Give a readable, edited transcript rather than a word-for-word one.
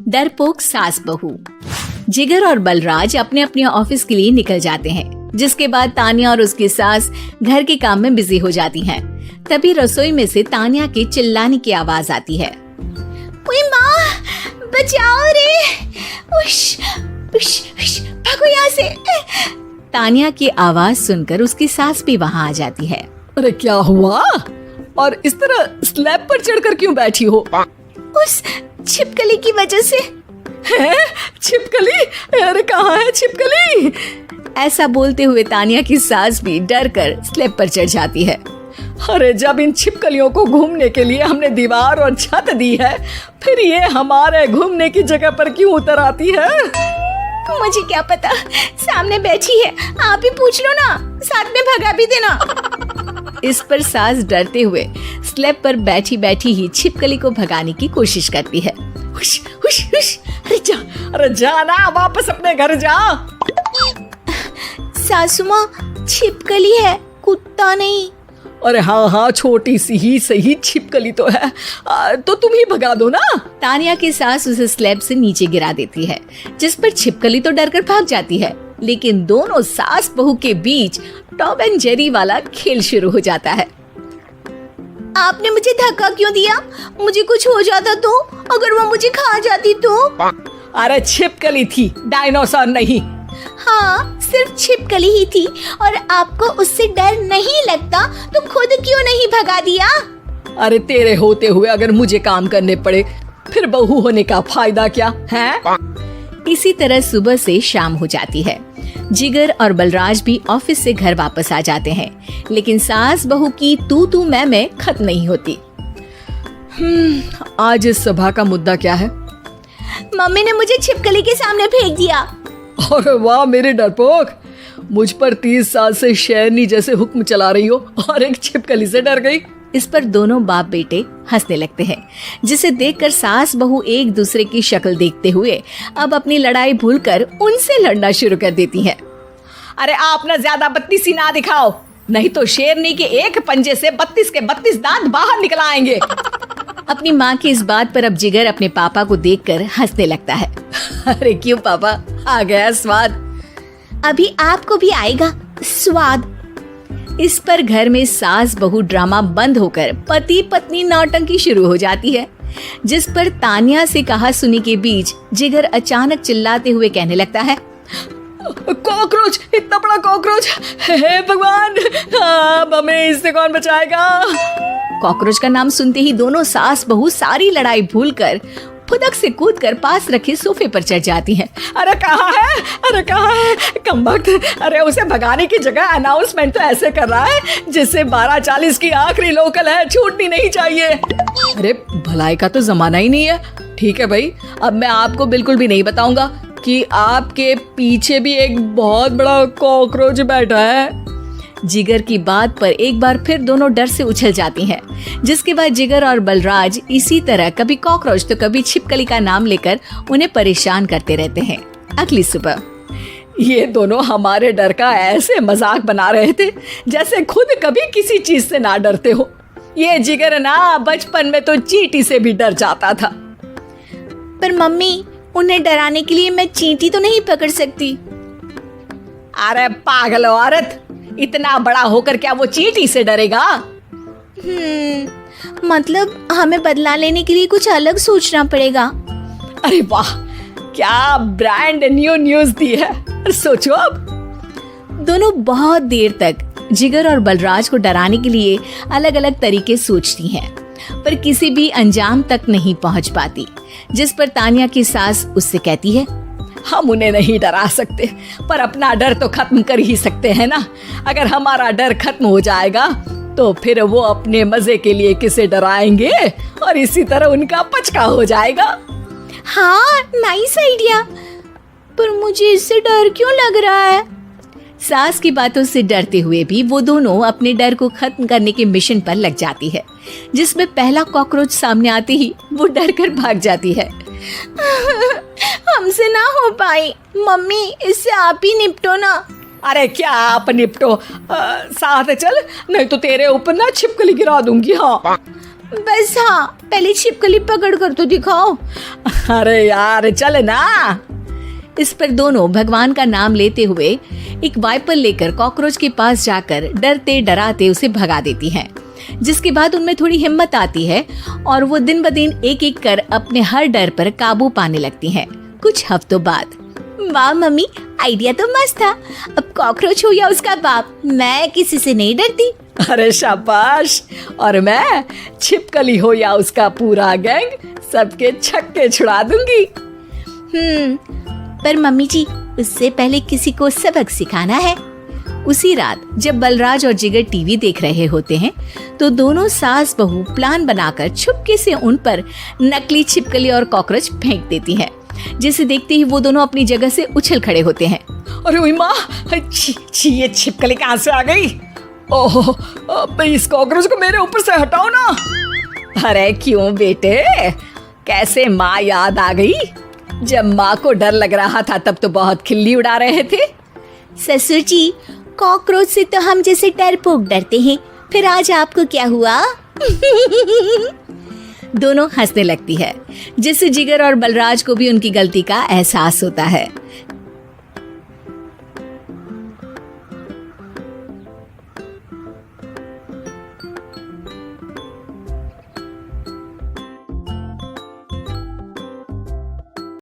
डरपोक सास बहू। जिगर और बलराज अपने अपने ऑफिस के लिए निकल जाते हैं, जिसके बाद तानिया और उसकी सास घर के काम में बिजी हो जाती हैं। तभी रसोई में से तानिया के चिल्लाने की आवाज आती है। ओए माँ, बचाओ रे! उश, उश, उश, भागो यहाँ से! तानिया की आवाज सुनकर उसकी सास भी वहाँ आ जाती है। अरे क्या हुआ? और इस तरह स्लैब पर चढ़कर क्यों बैठी हो? उस छिपकली की वजह से। है? छिपकली? अरे कहाँ है छिपकली? ऐसा बोलते हुए तानिया की सास भी डर कर स्लैब पर चढ़ जाती है। अरे जब इन छिपकलियों को घूमने के लिए हमने दीवार और छत दी है, फिर ये हमारे घूमने की जगह पर क्यों उतर आती है? मुझे क्या पता, सामने बैठी है, आप ही पूछ लो ना, साथ में भगा भी देना। इस पर सास डरते हुए स्लैब पर बैठी बैठी ही छिपकली को भगाने की कोशिश करती है। हुश, हुश, हुश, अरे जा ना, वापस अपने घर जा। सासू माँ, छिपकली है, कुत्ता नहीं। अरे हाँ, छोटी सी ही सही छिपकली तो है, तो तुम ही भगा दो ना। तानिया की सास उसे स्लैब से नीचे गिरा देती है, जिस पर छिपकली तो डरकर भाग जाती है। लेकिन दोनों सास बहू के बीच टॉम एंड जेरी वाला खेल शुरू हो जाता है। आपने मुझे धक्का क्यों दिया? मुझे कुछ हो जाता तो? अगर वो मुझे खा जाती तो? अरे छिपकली थी, डायनासोर नहीं। हाँ, सिर्फ छिपकली ही थी, और आपको उससे डर नहीं लगता तो खुद क्यों नहीं भगा दिया? अरे तेरे होते हुए अगर मुझे काम करने पड़े, फिर बहू होने का फायदा क्या है? इसी तरह सुबह से शाम हो जाती है। जिगर और बलराज भी ऑफिस से घर वापस आ जाते हैं, लेकिन सास बहू की तू मैं खत्म नहीं होती। आज इस सभा का मुद्दा क्या है? मम्मी ने मुझे छिपकली के सामने फेंक दिया। अरे वाह मेरे डरपोक, मुझ पर 30 साल से शेरनी जैसे हुक्म चला रही हो और एक छिपकली से डर गई। इस पर दोनों बाप बेटे हंसने लगते हैं, जिसे देखकर सास बहू एक दूसरे की शक्ल देखते हुए अब अपनी लड़ाई भूलकर उनसे लड़ना शुरू कर देती हैं। अरे आप ना ज्यादा बत्तीसी ना दिखाओ, नहीं तो शेरनी के एक पंजे से 32 के 32 दांत बाहर निकल आएंगे। अपनी माँ की इस बात पर अब जिगर अपने पापा को देखकर हंसने लगता है। अरे क्यों पापा, आ गया स्वाद? अभी आपको भी आएगा स्वाद। इस पर घर में सास बहू ड्रामा बंद होकर पति पत्नी नौटंकी शुरू हो जाती है, जिस पर तानिया से कहा सुनी के बीच जिगर अचानक चिल्लाते हुए कहने लगता है। कॉकरोच, इतना बड़ा कॉकरोच! हे भगवान, अब हमें इससे कौन बचाएगा? कॉकरोच का नाम सुनते ही दोनों सास बहू सारी लड़ाई भूलकर फुदक से कूदकर पास रखे सोफे पर चढ़ जाती हैं। अरे कहाँ है? अरे कहाँ है कमबख्त? अरे उसे भगाने की जगह अनाउंसमेंट तो ऐसे कर रहा है जिससे 12:40 की आखिरी लोकल है, छूटनी नहीं चाहिए। अरे भलाई का तो जमाना ही नहीं है। ठीक है भाई, अब मैं आपको बिल्कुल भी नहीं बताऊंगा कि आपके पीछे भी एक बहुत बड़ा कॉकरोच बैठा है। जिगर की बात पर एक बार फिर दोनों डर से उछल जाती हैं, जिसके बाद जिगर और बलराज इसी तरह कभी कॉकरोच तो कभी छिपकली का नाम लेकर उन्हें परेशान करते रहते हैं। अगली सुबह ये दोनों हमारे डर का ऐसे मजाक बना रहे थे जैसे खुद कभी किसी चीज से ना डरते हो। ये जिगर ना बचपन में तो चींटी से भी डर जाता था। पर मम्मी, उन्हें डराने के लिए मैं चींटी तो नहीं पकड़ सकती। अरे पागल औरत, इतना बड़ा होकर क्या वो चींटी से डरेगा? मतलब हमें बदला लेने के लिए कुछ अलग सोचना पड़ेगा। अरे वाह, क्या ब्रांड न्यू न्यूज दी है। सोचो अब। दोनों बहुत देर तक जिगर और बलराज को डराने के लिए अलग अलग तरीके सोचती हैं, पर किसी भी अंजाम तक नहीं पहुंच पाती, जिस पर तानिया की सास उससे कहती है। हम उन्हें नहीं डरा सकते, पर अपना डर तो खत्म कर ही सकते हैं ना। अगर हमारा डर खत्म हो जाएगा तो फिर वो अपने मजे के लिए किसे डराएंगे और इसी तरह उनका पचका हो जाएगा। हाँ, नाइस आइडिया, पर मुझे इससे डर क्यों लग रहा है? सास की बातों से डरते हुए भी वो दोनों अपने डर को खत्म करने के मिशन पर लग जाती है, जिसमें पहला कॉकरोच सामने आते ही वो डर कर भाग जाती है। हमसे ना हो पाई मम्मी, इससे आप ही निपटो ना। अरे क्या आप निपटो, साथ चल, नहीं तो तेरे ऊपर ना छिपकली गिरा दूंगी। हाँ बस, हाँ पहले छिपकली पकड़ कर तो दिखाओ। अरे यार चल ना। इस पर दोनों भगवान का नाम लेते हुए एक वाइपर लेकर कॉकरोच के पास जाकर डरते डराते उसे भगा देती हैं। जिसके बाद उनमें थोड़ी हिम्मत आती है और वो दिन ब दिन एक एक कर अपने हर डर पर काबू पाने लगती हैं। कुछ हफ्तों बाद, वाह मम्मी, आइडिया तो मस्त था। अब कॉकरोच हो या उसका बाप, मैं किसी से नहीं डरती। अरे शाबाश। और मैं छिपकली हो या उसका पूरा गैंग, सबके छक्के छुड़ा दूंगी। पर मम्मी जी, उससे पहले किसी को सबक सिखाना है। उसी रात जब बलराज और जिगर टीवी देख रहे होते हैं तो दोनों सास बहू प्लान बनाकर छुपके से उन पर नकली छिपकली और कॉकरोच फेंक देती हैं, जिसे देखते ही वो दोनों अपनी जगह से उछल खड़े होते हैं। अरे ओए माँ, छी, ये छिपकली कहाँ से आ गई? ओह, अब इस कॉकरोच को मेरे ऊपर से हटाओ ना। अरे क्यों बेटे, कैसे माँ याद आ गई? जब माँ को डर लग रहा था तब तो बहुत खिल्ली उड़ा रहे थे। ससुर जी, कॉकरोच से तो हम जैसे डरपोक डरते हैं, फिर आज आपको क्या हुआ? दोनों हंसने लगती है, जिससे जिगर और बलराज को भी उनकी गलती का एहसास होता है।